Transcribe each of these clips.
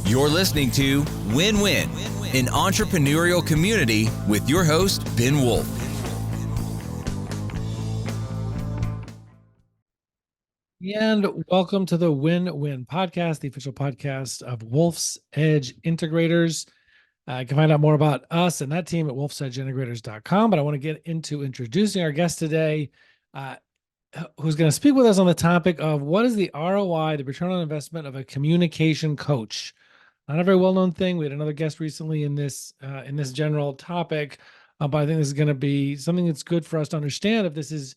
You're listening to Win-Win, an entrepreneurial community with your host, Ben Wolf. And welcome to the Win-Win podcast, the official podcast of Wolf's Edge Integrators. You can find out more about us and that team at wolfsedgeintegrators.com. But I want to get into introducing our guest today, who's going to speak with us on the topic of what is the ROI, the return on investment of a communication coach. Not a very well-known thing. We had another guest recently in this general topic, but I think this is going to be something that's good for us to understand if this is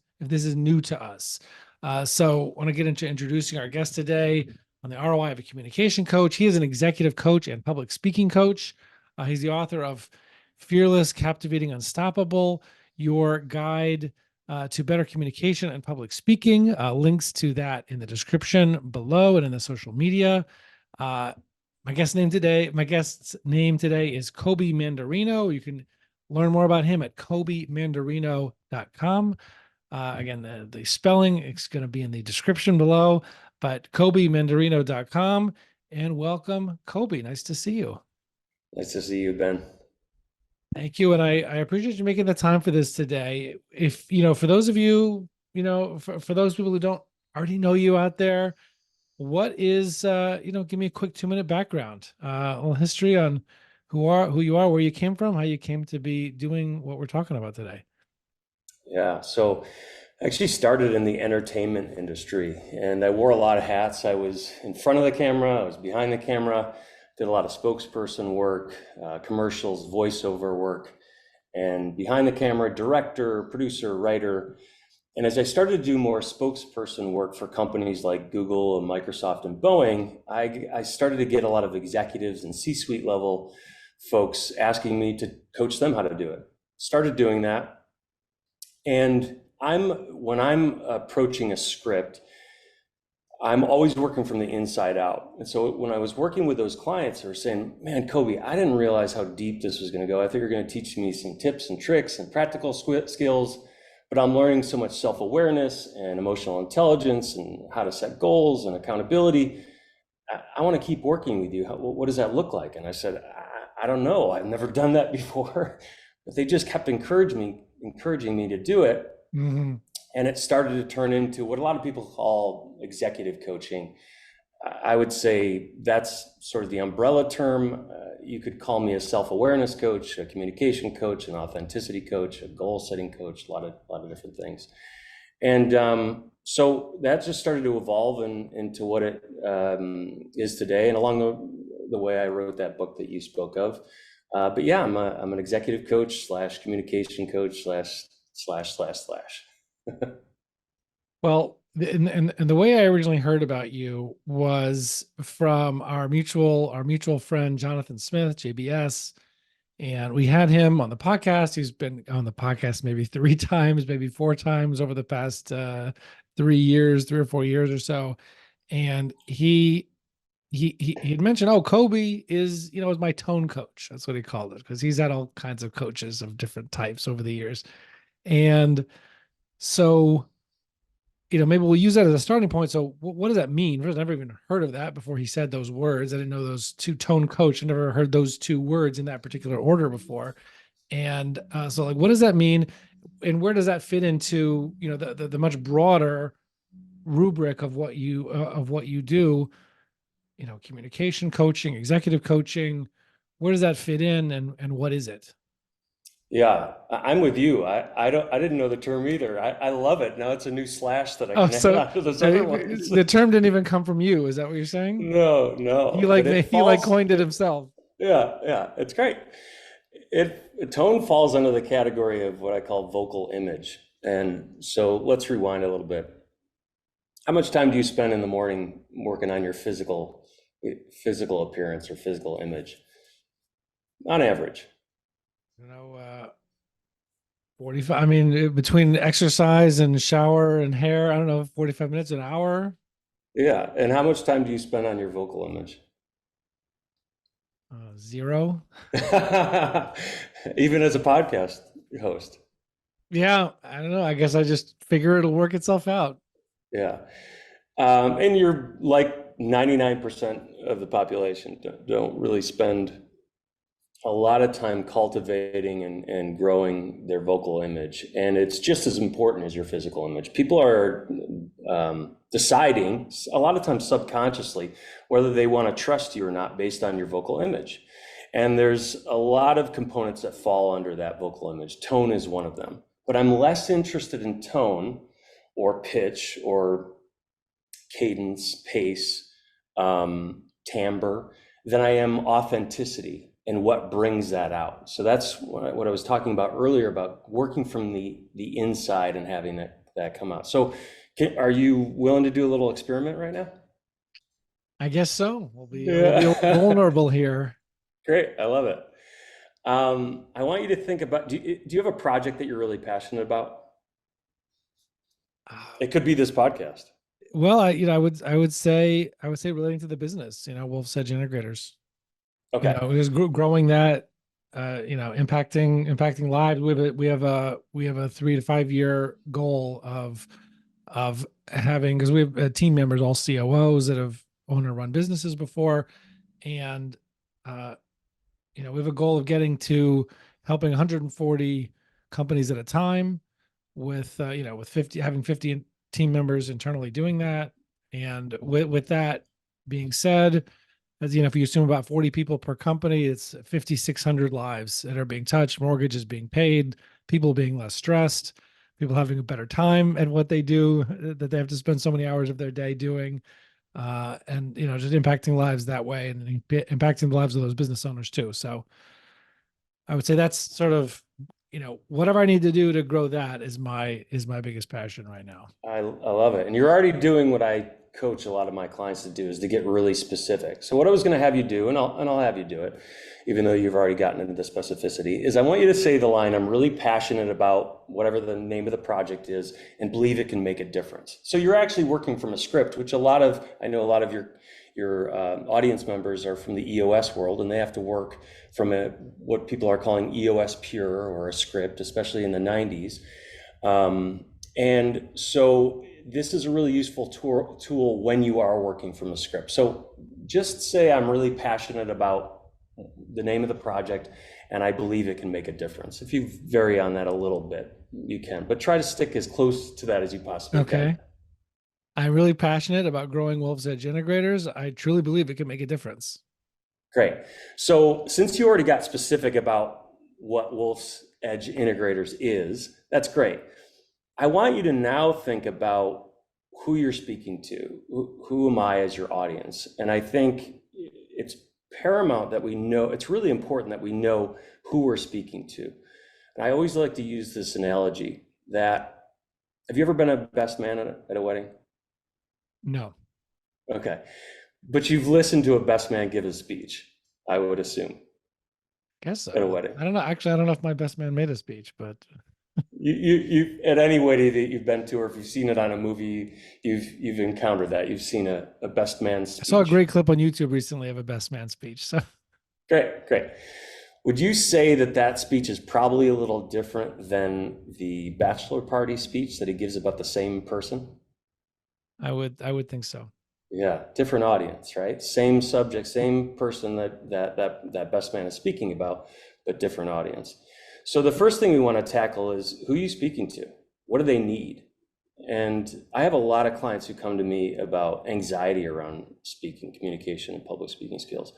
new to us. So I want to get into introducing our guest today on the ROI of a communication coach. He is an executive coach and public speaking coach. He's the author of Fearless, Captivating, Unstoppable, Your Guide to Better Communication and Public Speaking. Links to that in the description below and in the social media. My guest's name today is Cobey Mandarino. You can learn more about him at cobeymandarino.com. Again, the spelling is going to be in the description below, but cobeymandarino.com. And welcome, Cobey. Nice to see you. Nice to see you, Ben. Thank you. And I appreciate you making the time for this today. If, for those of you, for those people who don't already know you out there, what is, give me a quick 2-minute background, a little history on who you are, where you came from, how you came to be doing what we're talking about today. Yeah, so I actually started in the entertainment industry and I wore a lot of hats. I was in front of the camera, I was behind the camera, did a lot of spokesperson work, commercials, voiceover work, and behind the camera, director, producer, writer. And as I started to do more spokesperson work for companies like Google and Microsoft and Boeing, I started to get a lot of executives and C-suite level folks asking me to coach them how to do it. Started doing that. And when I'm approaching a script, I'm always working from the inside out. And so when I was working with those clients, they were saying, man, Cobey, I didn't realize how deep this was going to go. I think you're going to teach me some tips and tricks and practical skills. But I'm learning so much self-awareness and emotional intelligence and how to set goals and accountability. I want to keep working with you. What does that look like? And I said, I don't know. I've never done that before. But they just kept encouraging me to do it. Mm-hmm. And it started to turn into what a lot of people call executive coaching. I would say that's sort of the umbrella term. You could call me a self-awareness coach, a communication coach, an authenticity coach, a goal-setting coach, a lot of different things. And so that just started to evolve into what it is today. And along the way, I wrote that book that you spoke of. But yeah, I'm an executive coach / communication coach / Well, and the way I originally heard about you was from our mutual friend, Jonathan Smith, JBS. And we had him on the podcast. He's been on the podcast maybe 3 times, maybe 4 times over the past 3 or 4 years or so. And he had mentioned, Cobey is my tone coach. That's what he called it, because he's had all kinds of coaches of different types over the years. And so, maybe we'll use that as a starting point. So what does that mean? I've never even heard of that before he said those words. I didn't know those two, tone coach. I never heard those 2 words in that particular order before. And so what does that mean? And where does that fit into, the much broader rubric of what you do, communication coaching, executive coaching? Where does that fit in, and what is it? Yeah, I'm with you. I didn't know the term either. I love it. Now it's a new slash that I can add onto those other ones. The term didn't even come from you. Is that what you're saying? No. He coined it himself. Yeah, it's great. Tone falls under the category of what I call vocal image. And so let's rewind a little bit. How much time do you spend in the morning working on your physical appearance or physical image? On average. 45. I mean, between exercise and shower and hair, I don't know, 45 minutes, an hour. Yeah. And how much time do you spend on your vocal image? 0. Even as a podcast host. Yeah. I don't know. I guess I just figure it'll work itself out. Yeah. And you're like 99% of the population don't really spend a lot of time cultivating and growing their vocal image. And it's just as important as your physical image. People are deciding, a lot of times subconsciously, whether they want to trust you or not based on your vocal image. And there's a lot of components that fall under that vocal image. Tone is one of them. But I'm less interested in tone or pitch or cadence, pace, timbre than I am authenticity and what brings that out. So that's what I was talking about earlier about working from the inside and having that come out. So are you willing to do a little experiment right now? I guess so. We'll be vulnerable here. Great. I love it. I want you to think about, do you have a project that you're really passionate about? It could be this podcast. Well, I would say relating to the business, Wolf's Edge Integrators. Okay. Just growing that, impacting lives. We have a 3 to 5 year goal of having, because we have team members, all COOs that have owned or run businesses before, and we have a goal of getting to helping 140 companies at a time with with 50 team members internally doing that. And with that being said, as if you assume about 40 people per company, it's 5,600 lives that are being touched, mortgages being paid, people being less stressed, people having a better time at what they do that they have to spend so many hours of their day doing, and just impacting lives that way, and impacting the lives of those business owners too. So I would say that's sort of whatever I need to do to grow that is my biggest passion right now. I love it. And you're already doing what I coach a lot of my clients to do, is to get really specific. So what I was going to have you do, and I'll have you do it, even though you've already gotten into the specificity, is I want you to say the line, "I'm really passionate about whatever the name of the project is and believe it can make a difference." So you're actually working from a script, which I know a lot of your audience members are from the EOS world, and they have to work from what people are calling EOS pure, or a script, especially in the 90s. And so this is a really useful tool when you are working from a script. So just say, "I'm really passionate about the name of the project and I believe it can make a difference." If you vary on that a little bit, you can, but try to stick as close to that as you possibly can. I'm really passionate about growing Wolf's Edge Integrators. I truly believe it can make a difference. Great. So since you already got specific about what Wolf's Edge Integrators is, that's great. I want you to now think about who you're speaking to. Who am I as your audience? And I think it's paramount that we know, it's really important that we know who we're speaking to. And I always like to use this analogy that, have you ever been a best man at a wedding? No. Okay. But you've listened to a best man give a speech, I would assume. Guess so. At a wedding. I don't know. Actually, I don't know if my best man made a speech, but you at any wedding that you've been to, or if you've seen it on a movie, you've encountered that. You've seen a best man speech. I saw a great clip on YouTube recently of a best man speech. So great. Would you say that speech is probably a little different than the bachelor party speech that he gives about the same person? I would think so. Yeah, different audience, right? Same subject, same person that best man is speaking about, but different audience. So the first thing we want to tackle is, who are you speaking to? What do they need? And I have a lot of clients who come to me about anxiety around speaking, communication, and public speaking skills.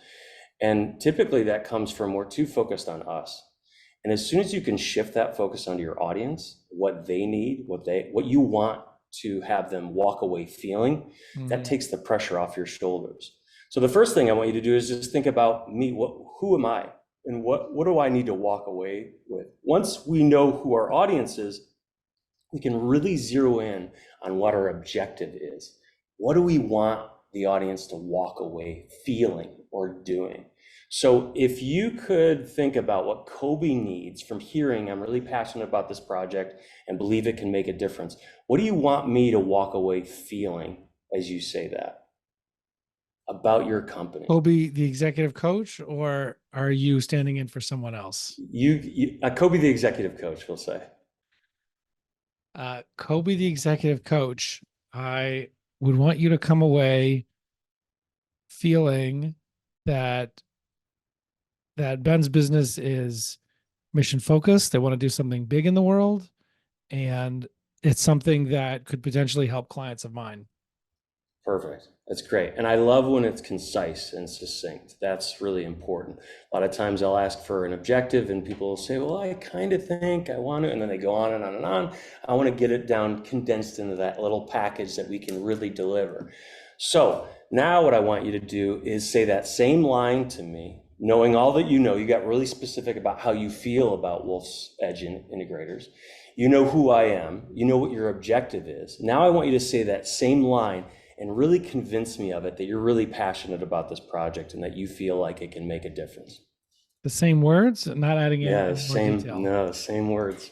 And typically that comes from, we're too focused on us. And as soon as you can shift that focus onto your audience, what they need, what you want to have them walk away feeling, that takes the pressure off your shoulders. So the first thing I want you to do is just think about me. Who am I? And what do I need to walk away with? Once we know who our audience is, we can really zero in on what our objective is. What do we want the audience to walk away feeling or doing? So if you could think about what Cobey needs from hearing, "I'm really passionate about this project and believe it can make a difference," what do you want me to walk away feeling as you say that about your company? Cobey, the executive coach, or are you standing in for someone else? Cobey, the executive coach, we'll say. Cobey, the executive coach, I would want you to come away feeling that Ben's business is mission focused. They want to do something big in the world, and it's something that could potentially help clients of mine. Perfect. That's great. And I love when it's concise and succinct. That's really important. A lot of times I'll ask for an objective and people will say, well, I kind of think I want to, and then they go on and on and on. I want to get it down condensed into that little package that we can really deliver. So now what I want you to do is say that same line to me, knowing all that you know. You got really specific about how you feel about Wolf's Edge Integrators. You know who I am. You know what your objective is. Now I want you to say that same line and really convince me of it, that you're really passionate about this project and that you feel like it can make a difference. The same words, not adding in Yeah, more same. detail. No, the same words.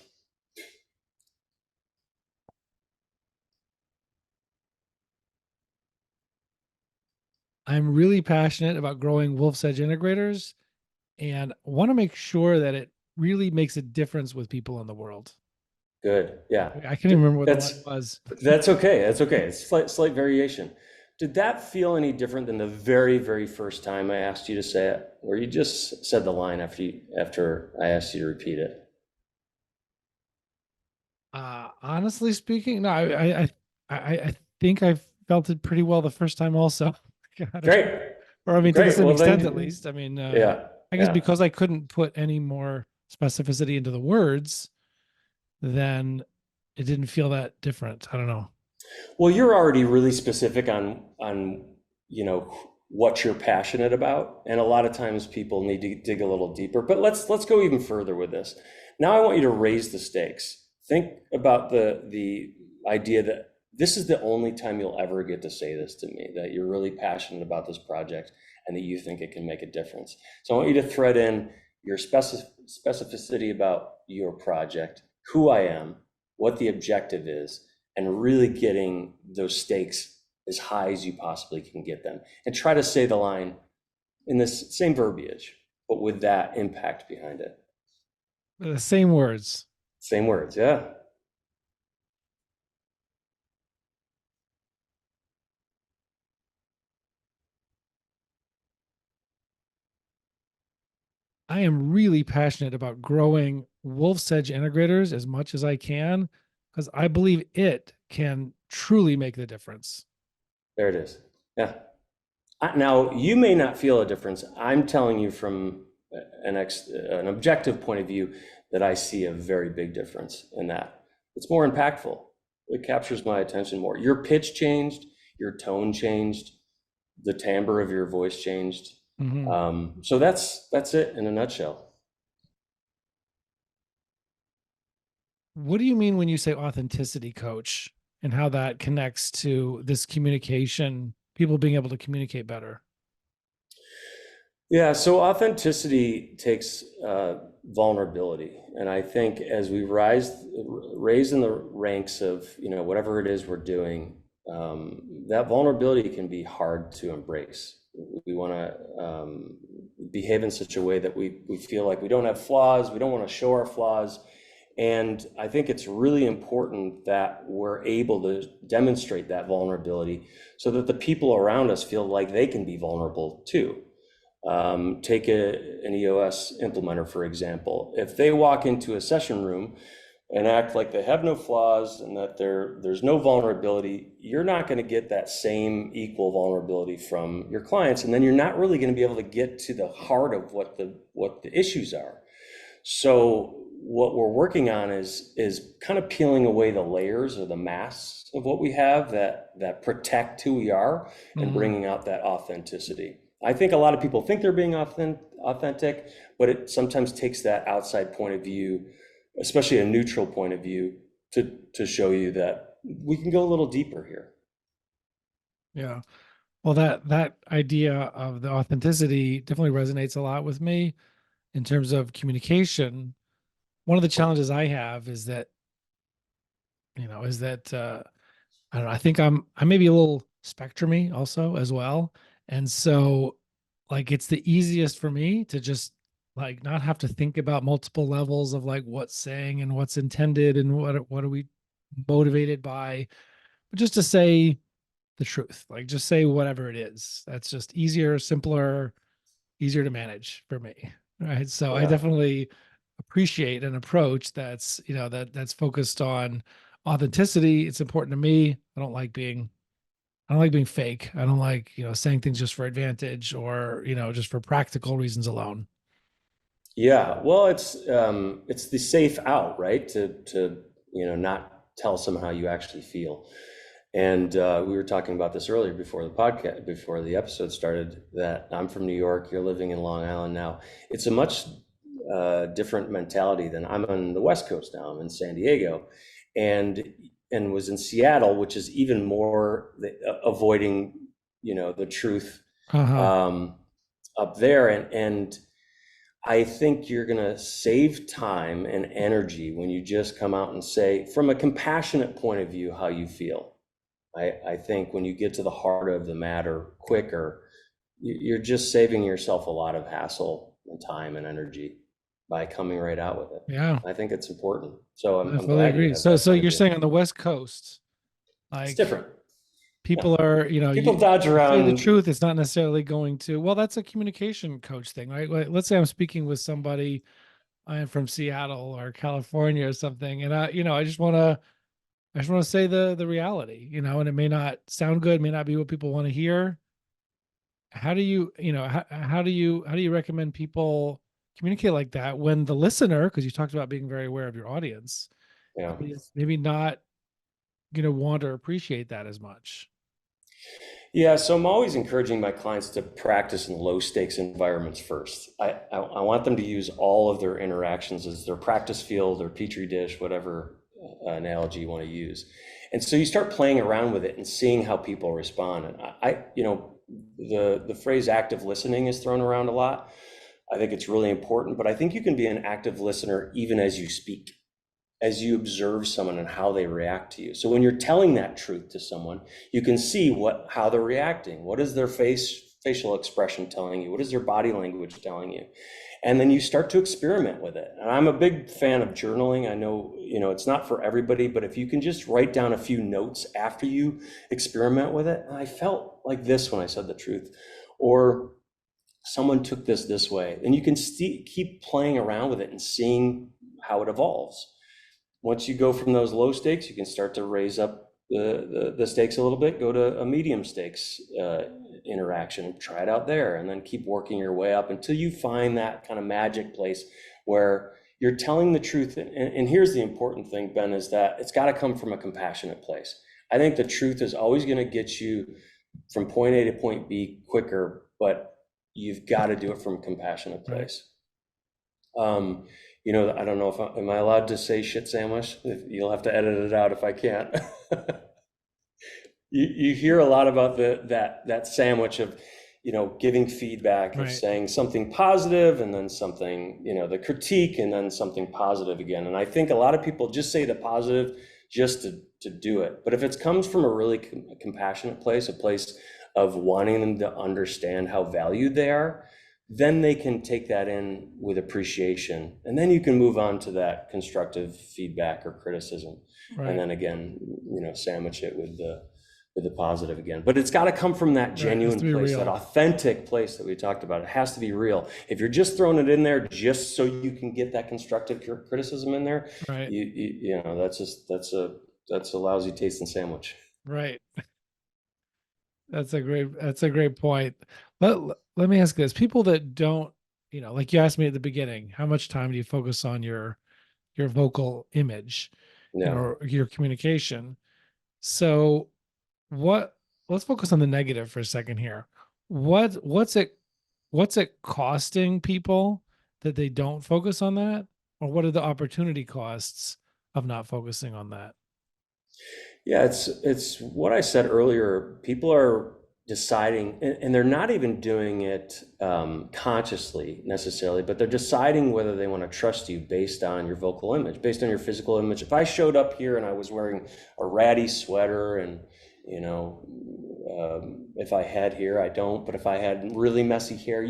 I'm really passionate about growing Wolf's Edge Integrators and want to make sure that it really makes a difference with people in the world. Good. Yeah. I can't even remember what the line was. That's okay. That's okay. It's slight variation. Did that feel any different than the very, very first time I asked you to say it, or you just said the line after I asked you to repeat it? Honestly speaking, no, I think I felt it pretty well the first time also. Great. Or I mean, to Great. the same Well, extent then, at least. I mean, yeah. I guess Yeah. because I couldn't put any more specificity into the words, then it didn't feel that different. I don't know. Well, you're already really specific on what you're passionate about, and a lot of times people need to dig a little deeper. But let's go even further with this. Now I want you to raise the stakes. Think about the idea that this is the only time you'll ever get to say this to me, that you're really passionate about this project and that you think it can make a difference. So I want you to thread in your specificity about your project, who I am, what the objective is, and really getting those stakes as high as you possibly can get them. And try to say the line in this same verbiage, but with that impact behind it. The same words. Same words, yeah. I am really passionate about growing Wolf's Edge Integrators as much as I can, because I believe it can truly make the difference. There it is. Yeah. Now, you may not feel a difference. I'm telling you from an objective point of view that I see a very big difference in that. It's more impactful. It captures my attention more. Your pitch changed, your tone changed, the timbre of your voice changed. Mm-hmm. So that's it in a nutshell. What do you mean when you say authenticity, coach, and how that connects to this communication, people being able to communicate better? Yeah, so authenticity takes vulnerability, and I think as we raise in the ranks of whatever it is we're doing, that vulnerability can be hard to embrace. We want to behave in such a way that we feel like we don't have flaws. We don't want to show our flaws. And I think it's really important that we're able to demonstrate that vulnerability so that the people around us feel like they can be vulnerable too. Take an EOS implementer, for example. If they walk into a session room and act like they have no flaws and that there's no vulnerability, you're not going to get that same equal vulnerability from your clients. And then you're not really going to be able to get to the heart of what the issues are. So what we're working on is kind of peeling away the layers or the masks of what we have that protect who we are and bringing out that authenticity. I think a lot of people think they're being authentic, but it sometimes takes that outside point of view, especially a neutral point of view, to show you that we can go a little deeper here. Yeah. Well, that idea of the authenticity definitely resonates a lot with me in terms of communication. One of the challenges I have is that, I don't know, I think I'm maybe a little spectrumy also as well. And so like it's the easiest for me to just like not have to think about multiple levels of like what's saying and what's intended and what are we motivated by, but just to say the truth. Like just say whatever it is. That's just easier, simpler, easier to manage for me. Right. So I Yeah. definitely appreciate an approach that's, that's focused on authenticity. It's important to me. I don't like being fake. I don't like, saying things just for advantage or, just for practical reasons alone. Yeah, well, it's the safe out, right? To not tell someone how you actually feel. And we were talking about this earlier before the podcast, before the episode started, that I'm from New York, you're living in Long Island now. It's a much different mentality than I'm on the West Coast now. I'm in San Diego, and was in Seattle, which is even more avoiding, the truth Uh-huh. up there, and I think you're going to save time and energy when you just come out and say, from a compassionate point of view, how you feel. I think when you get to the heart of the matter quicker, you're just saving yourself a lot of hassle and time and energy by coming right out with it. Yeah, I think it's important. So I I'm fully glad you agree. have So, that so point of you're view. saying on the West Coast, It's like different. Yeah. people are, People dodge you say the around. truth, it's not necessarily going to, well, that's a communication coach thing, right? Like, let's say I'm speaking with somebody, I am from Seattle or California or something. And I just want to say the reality, and it may not sound good, may not be what people want to hear. How do you, how do you recommend people communicate like that when the listener, because you talked about being very aware of your audience, Yeah. is maybe not going to want or appreciate that as much? Yeah, so I'm always encouraging my clients to practice in low stakes environments first. I want them to use all of their interactions as their practice field or petri dish, whatever analogy you want to use. And so you start playing around with it and seeing how people respond. And the phrase active listening is thrown around a lot. I think it's really important, but I think you can be an active listener even as you speak, as you observe someone and how they react to you. So when you're telling that truth to someone, you can see how they're reacting. What is their facial expression telling you? What is their body language telling you? And then you start to experiment with it. And I'm a big fan of journaling. I know, it's not for everybody, but if you can just write down a few notes after you experiment with it, I felt like this when I said the truth, or someone took this way, and you can keep playing around with it and seeing how it evolves. Once you go from those low stakes, you can start to raise up the stakes a little bit, go to a medium stakes interaction, try it out there, and then keep working your way up until you find that kind of magic place where you're telling the truth. And here's the important thing, Ben, is that it's got to come from a compassionate place. I think the truth is always going to get you from point A to point B quicker, but you've got to do it from a compassionate place. Right. I don't know if am I allowed to say shit sandwich? You'll have to edit it out if I can't. You hear a lot about that sandwich of, giving feedback, Right. of saying something positive and then something, the critique and then something positive again. And I think a lot of people just say the positive just to do it. But if it comes from a really compassionate place, a place of wanting them to understand how valued they are, then they can take that in with appreciation, and then you can move on to that constructive feedback or criticism. Right. And then again, sandwich it with the positive again. But it's got to come from that genuine place, that authentic place that we talked about. It has to be real. If you're just throwing it in there just so you can get that constructive criticism in there, right, that's a lousy tasting sandwich. Right. That's a great point. Let me ask this. People that don't, like you asked me at the beginning, how much time do you focus on your vocal image, or your communication? So let's focus on the negative for a second here. What's it costing people that they don't focus on that? Or what are the opportunity costs of not focusing on that? Yeah, it's what I said earlier. People are deciding, and they're not even doing it consciously necessarily, but they're deciding whether they want to trust you based on your vocal image, based on your physical image. If I showed up here and I was wearing a ratty sweater and, if I had hair, I don't, but if I had really messy hair,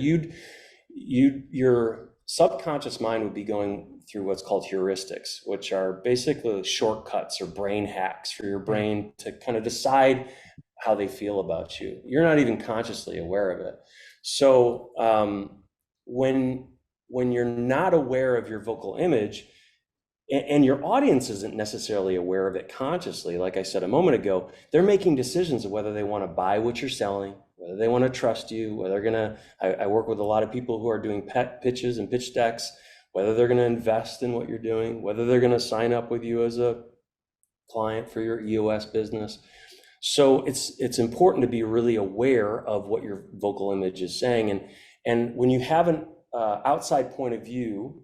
your subconscious mind would be going through what's called heuristics, which are basically shortcuts or brain hacks for your brain to kind of decide how they feel about you. You're not even consciously aware of it. So when you're not aware of your vocal image, and your audience isn't necessarily aware of it consciously, like I said a moment ago, they're making decisions of whether they want to buy what you're selling, whether they want to trust you, whether they're gonna, I work with a lot of people who are doing pet pitches and pitch decks, whether they're gonna invest in what you're doing, whether they're gonna sign up with you as a client for your EOS business. So it's important to be really aware of what your vocal image is saying. And when you have an outside point of view,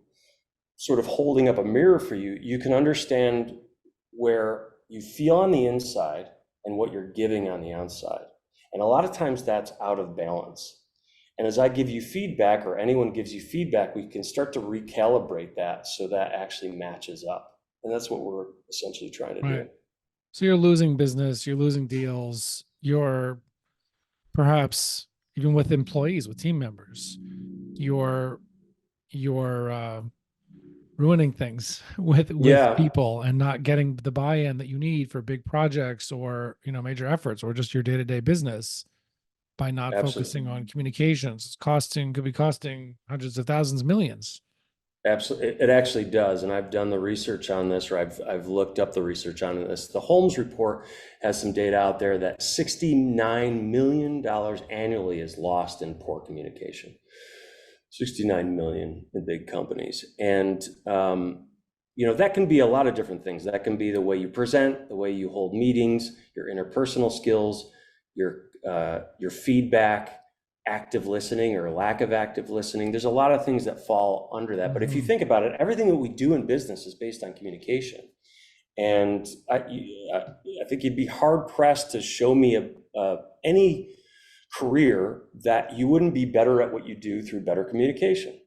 sort of holding up a mirror for you, you can understand where you feel on the inside and what you're giving on the outside. And a lot of times that's out of balance. And as I give you feedback, or anyone gives you feedback, we can start to recalibrate that so that actually matches up. And that's what we're essentially trying to do. So you're losing business, you're losing deals, you're perhaps even with employees, with team members, you're ruining things with people and not getting the buy-in that you need for big projects or, major efforts, or just your day-to-day business by not focusing on communications. Could be costing hundreds of thousands, millions. Absolutely. It actually does. And I've done the research on this, or I've looked up the research on this. The Holmes report has some data out there that $69 million annually is lost in poor communication. 69 million in big companies. And, that can be a lot of different things. That can be the way you present, the way you hold meetings, your interpersonal skills, your feedback, active listening or lack of active listening. There's a lot of things that fall under that. But if you think about it, everything that we do in business is based on communication. And I think you'd be hard pressed to show me any career that you wouldn't be better at what you do through better communication.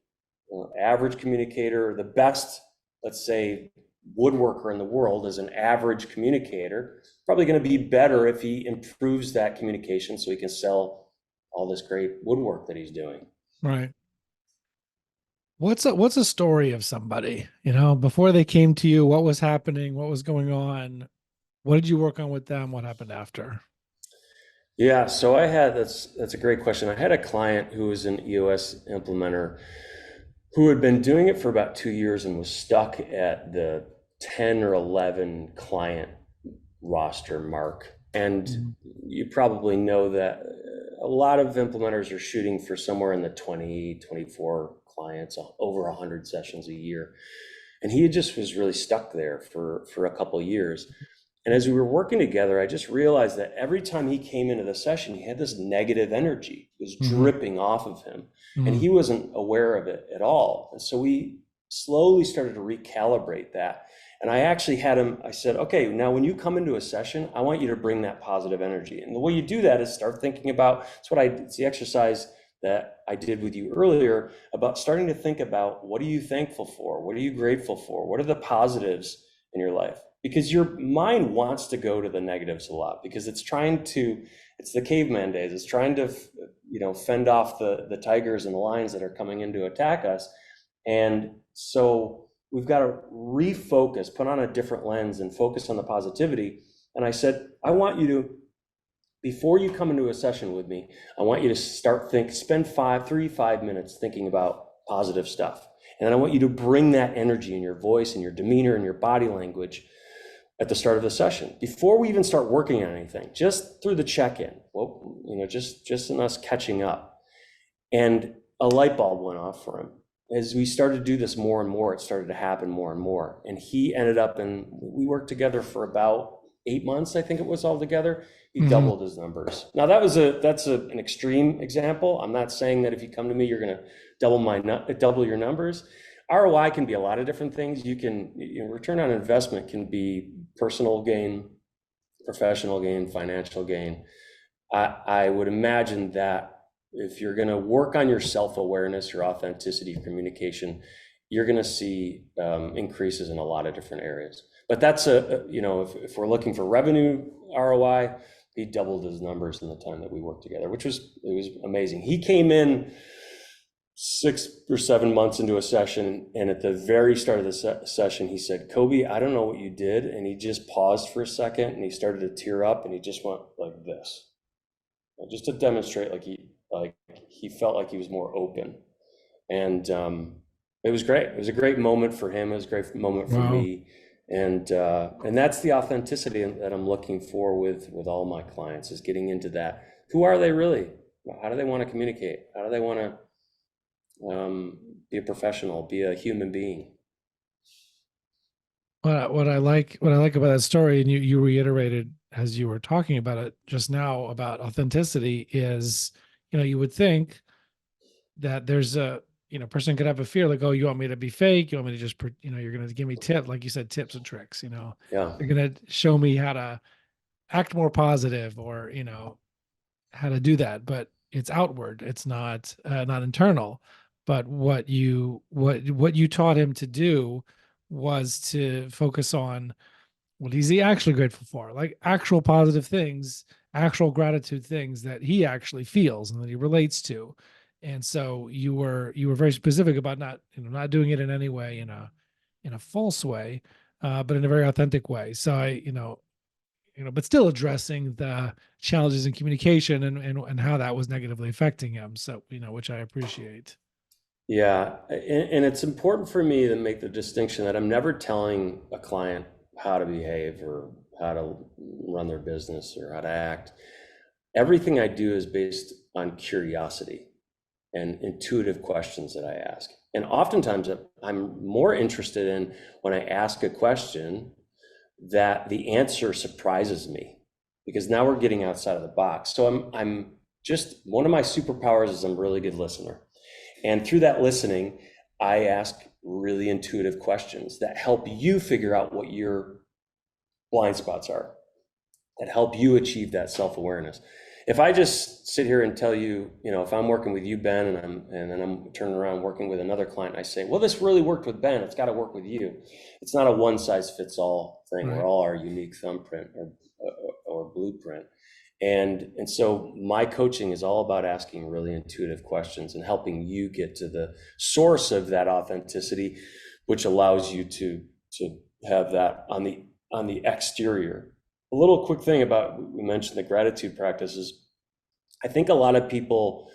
Average communicator, the best, let's say, woodworker in the world is an average communicator, probably going to be better if he improves that communication so he can sell all this great woodwork that he's doing. Right. What's a story of somebody, before they came to you? What was happening? What was going on? What did you work on with them? What happened after? Yeah, so that's a great question. I had a client who was an EOS implementer who had been doing it for about 2 years and was stuck at the 10 or 11 client roster mark. And you probably know that a lot of implementers are shooting for somewhere in the 20, 24 clients, over 100 sessions a year. And he just was really stuck there for a couple of years. And as we were working together, I just realized that every time he came into the session, he had this negative energy. It was dripping off of him, and he wasn't aware of it at all. And so we slowly started to recalibrate that. And I actually had him, I said, okay, now when you come into a session, I want you to bring that positive energy. And the way you do that is start thinking about, it's the exercise that I did with you earlier, about starting to think about, what are you thankful for? What are you grateful for? What are the positives in your life? Because your mind wants to go to the negatives a lot, because it's the caveman days. It's trying to, fend off the tigers and the lions that are coming in to attack us. And so we've got to refocus, put on a different lens and focus on the positivity. And I said, I want you to, before you come into a session with me, I want you to spend 5 minutes thinking about positive stuff. And then I want you to bring that energy in your voice and your demeanor and your body language at the start of the session, before we even start working on anything, just through the check-in, just in us catching up. And a light bulb went off for him. As we started to do this more and more, it started to happen more and more. And he ended up we worked together for about 8 months, I think it was altogether. He doubled his numbers. Now that's an extreme example. I'm not saying that if you come to me, you're going to double your numbers. ROI can be a lot of different things. Return on investment can be personal gain, professional gain, financial gain. I would imagine that if you're going to work on your self-awareness, your authenticity of communication, you're going to see increases in a lot of different areas. But that's if we're looking for revenue ROI, he doubled his numbers in the time that we worked together, it was amazing. He came in 6 or 7 months into a session, and at the very start of the session, he said, "Cobey, I don't know what you did," and he just paused for a second, and he started to tear up, and he just went like this, just to demonstrate he felt like he was more open, and it was great. It was a great moment for him. It was a great moment for me, and that's the authenticity that I'm looking for with all my clients, is getting into that. Who are they really? How do they want to communicate? How do they want to be a professional, be a human being? What I like about that story, and you reiterated as you were talking about it just now about authenticity, is, you would think that there's a person could have a fear like, oh, you want me to be fake? You want me to just you're going to give me tips, like you said, tips and tricks. Yeah. You're going to show me how to act more positive, or how to do that, but it's outward. It's not internal. But what you taught him to do was to focus on what is he actually grateful for, like actual positive things, actual gratitude things that he actually feels and that he relates to. And so you were very specific about not doing it in any way in a false way, but in a very authentic way. So but still addressing the challenges in communication and how that was negatively affecting him. So, which I appreciate. Yeah, and it's important for me to make the distinction that I'm never telling a client how to behave or how to run their business or how to act. Everything I do is based on curiosity and intuitive questions that I ask. And oftentimes I'm more interested in, when I ask a question, that the answer surprises me, because now we're getting outside of the box. So I'm just, one of my superpowers is I'm a really good listener. And through that listening, I ask really intuitive questions that help you figure out what your blind spots are, that help you achieve that self-awareness. If I just sit here and tell you, if I'm working with you, Ben, and then I'm turning around working with another client, I say, well, this really worked with Ben, it's got to work with you. It's not a one size fits all thing. Right. We're all our unique thumbprint or blueprint. And so my coaching is all about asking really intuitive questions and helping you get to the source of that authenticity, which allows you to have that on the exterior. A little quick thing about, we mentioned the gratitude practices. I think a lot of people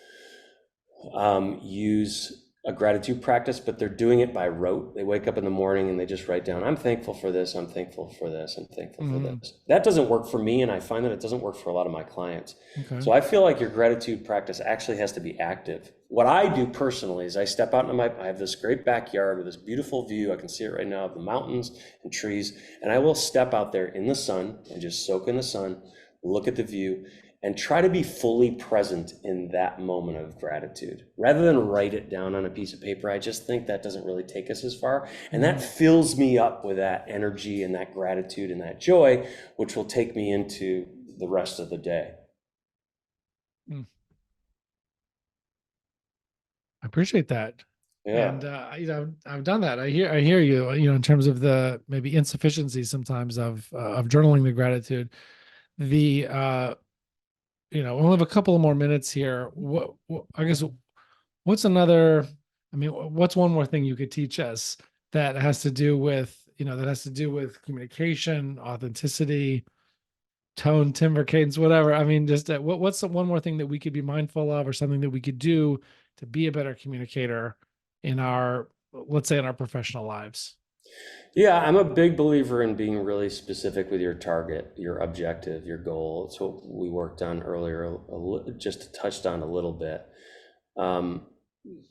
use a gratitude practice, but they're doing it by rote. They wake up in the morning and they just write down, I'm thankful for this, I'm thankful for this, I'm thankful for this. That doesn't work for me, and I find that it doesn't work for a lot of my clients. Okay. So I feel like your gratitude practice actually has to be active. What I do personally is I step out into I have this great backyard with this beautiful view, I can see it right now, of the mountains and trees, and I will step out there in the sun and just soak in the sun, look at the view, and try to be fully present in that moment of gratitude, rather than write it down on a piece of paper. I just think that doesn't really take us as far. And that fills me up with that energy and that gratitude and that joy, which will take me into the rest of the day. I appreciate that. Yeah. And I've done that. I hear you, in terms of the maybe insufficiency sometimes of journaling the gratitude. We'll have a couple of more minutes here. I guess, what's one more thing you could teach us that has to do with, communication, authenticity, tone, timbre, cadence, whatever. Just what's the one more thing that we could be mindful of, or something that we could do to be a better communicator in let's say in our professional lives? Yeah, I'm a big believer in being really specific with your target, your objective, your goal. It's what we worked on earlier, just touched on a little bit.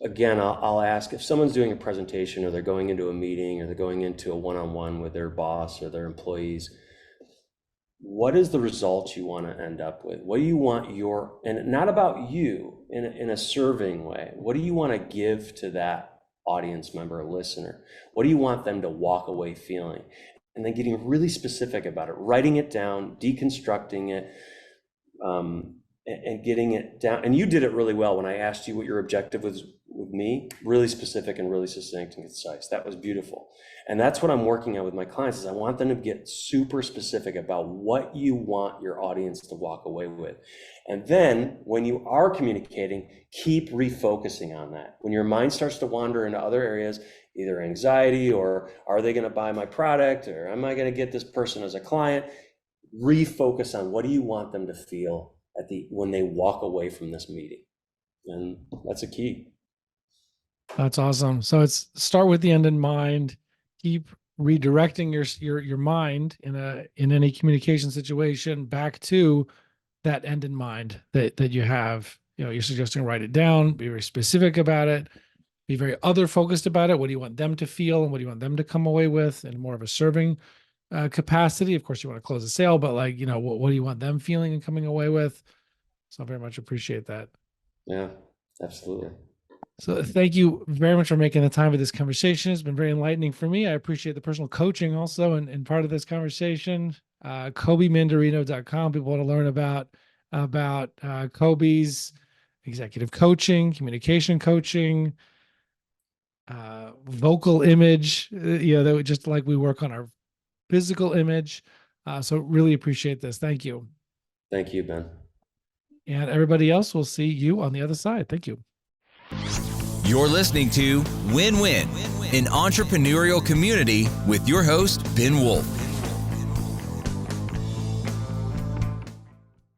Again, I'll ask, if someone's doing a presentation, or they're going into a meeting, or they're going into a one-on-one with their boss or their employees, what is the result you want to end up with? What do you want and not about you in a serving way, what do you want to give to that audience member or listener? What do you want them to walk away feeling? And then getting really specific about it, writing it down, deconstructing it, and getting it down. And you did it really well when I asked you what your objective was with with me, really specific and really succinct and concise. That was beautiful. And that's what I'm working on with my clients is I want them to get super specific about what you want your audience to walk away with. And then when you are communicating, keep refocusing on that. When your mind starts to wander into other areas, either anxiety or are they going to buy my product or am I going to get this person as a client, refocus on what do you want them to feel when they walk away from this meeting. And that's a key. That's awesome. So it's start with the end in mind, keep redirecting your mind in any communication situation back to that end in mind that you have. You're suggesting write it down, be very specific about it, be very other focused about it. What do you want them to feel and what do you want them to come away with in more of a serving capacity? Of course, you want to close a sale, but what do you want them feeling and coming away with? So I very much appreciate that. Yeah, absolutely. So thank you very much for making the time for this conversation. It's been very enlightening for me. I appreciate the personal coaching also and part of this conversation. CobeyMandarino.com. People want to learn about Cobey's executive coaching, communication coaching, vocal image, that just like we work on our physical image. So really appreciate this. Thank you. Thank you, Ben. And everybody else, will see you on the other side. Thank you. You're listening to Win Win, an entrepreneurial community with your host, Ben Wolf.